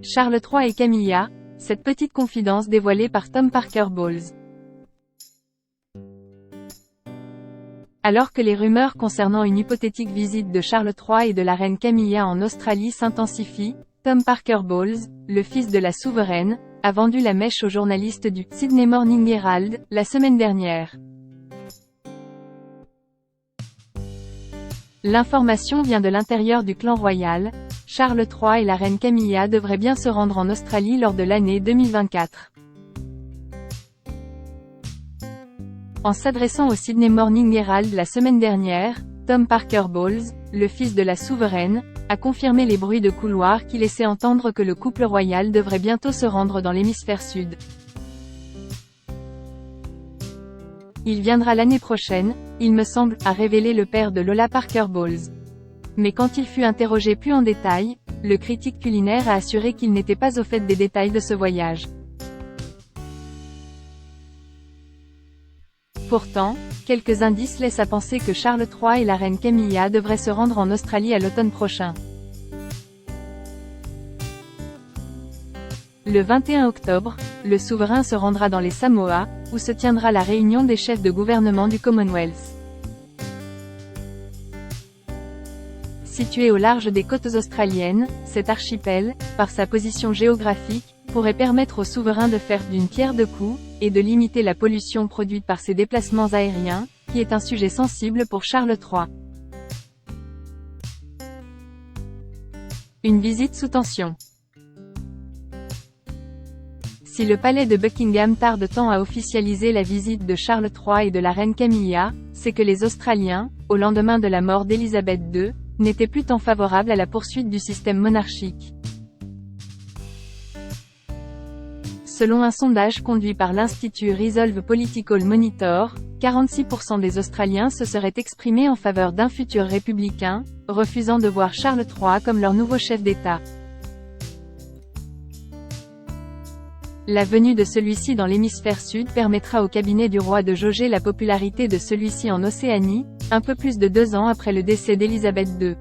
Charles III et Camilla, cette petite confidence dévoilée par Tom Parker Bowles. Alors que les rumeurs concernant une hypothétique visite de Charles III et de la reine Camilla en Australie s'intensifient, Tom Parker Bowles, le fils de la souveraine, a vendu la mèche aux journalistes du Sydney Morning Herald, la semaine dernière. L'information vient de l'intérieur du clan royal. Charles III et la reine Camilla devraient bien se rendre en Australie lors de l'année 2024. En s'adressant au Sydney Morning Herald la semaine dernière, Tom Parker Bowles, le fils de la souveraine, a confirmé les bruits de couloir qui laissaient entendre que le couple royal devrait bientôt se rendre dans l'hémisphère sud. Il viendra l'année prochaine, il me semble, a révélé le père de Lola Parker Bowles. Mais quand il fut interrogé plus en détail, le critique culinaire a assuré qu'il n'était pas au fait des détails de ce voyage. Pourtant, quelques indices laissent à penser que Charles III et la reine Camilla devraient se rendre en Australie à l'automne prochain. Le 21 octobre, le souverain se rendra dans les Samoa, où se tiendra la réunion des chefs de gouvernement du Commonwealth. Situé au large des côtes australiennes, cet archipel, par sa position géographique, pourrait permettre au souverain de faire d'une pierre deux coups, et de limiter la pollution produite par ses déplacements aériens, qui est un sujet sensible pour Charles III. Une visite sous tension. Si le palais de Buckingham tarde tant à officialiser la visite de Charles III et de la reine Camilla, c'est que les Australiens, au lendemain de la mort d'Élisabeth II, n'étaient plus tant favorables à la poursuite du système monarchique. Selon un sondage conduit par l'Institut Resolve Political Monitor, 46% des Australiens se seraient exprimés en faveur d'un futur républicain, refusant de voir Charles III comme leur nouveau chef d'État. La venue de celui-ci dans l'hémisphère sud permettra au cabinet du roi de jauger la popularité de celui-ci en Océanie, un peu plus de 2 ans après le décès d'Élisabeth II.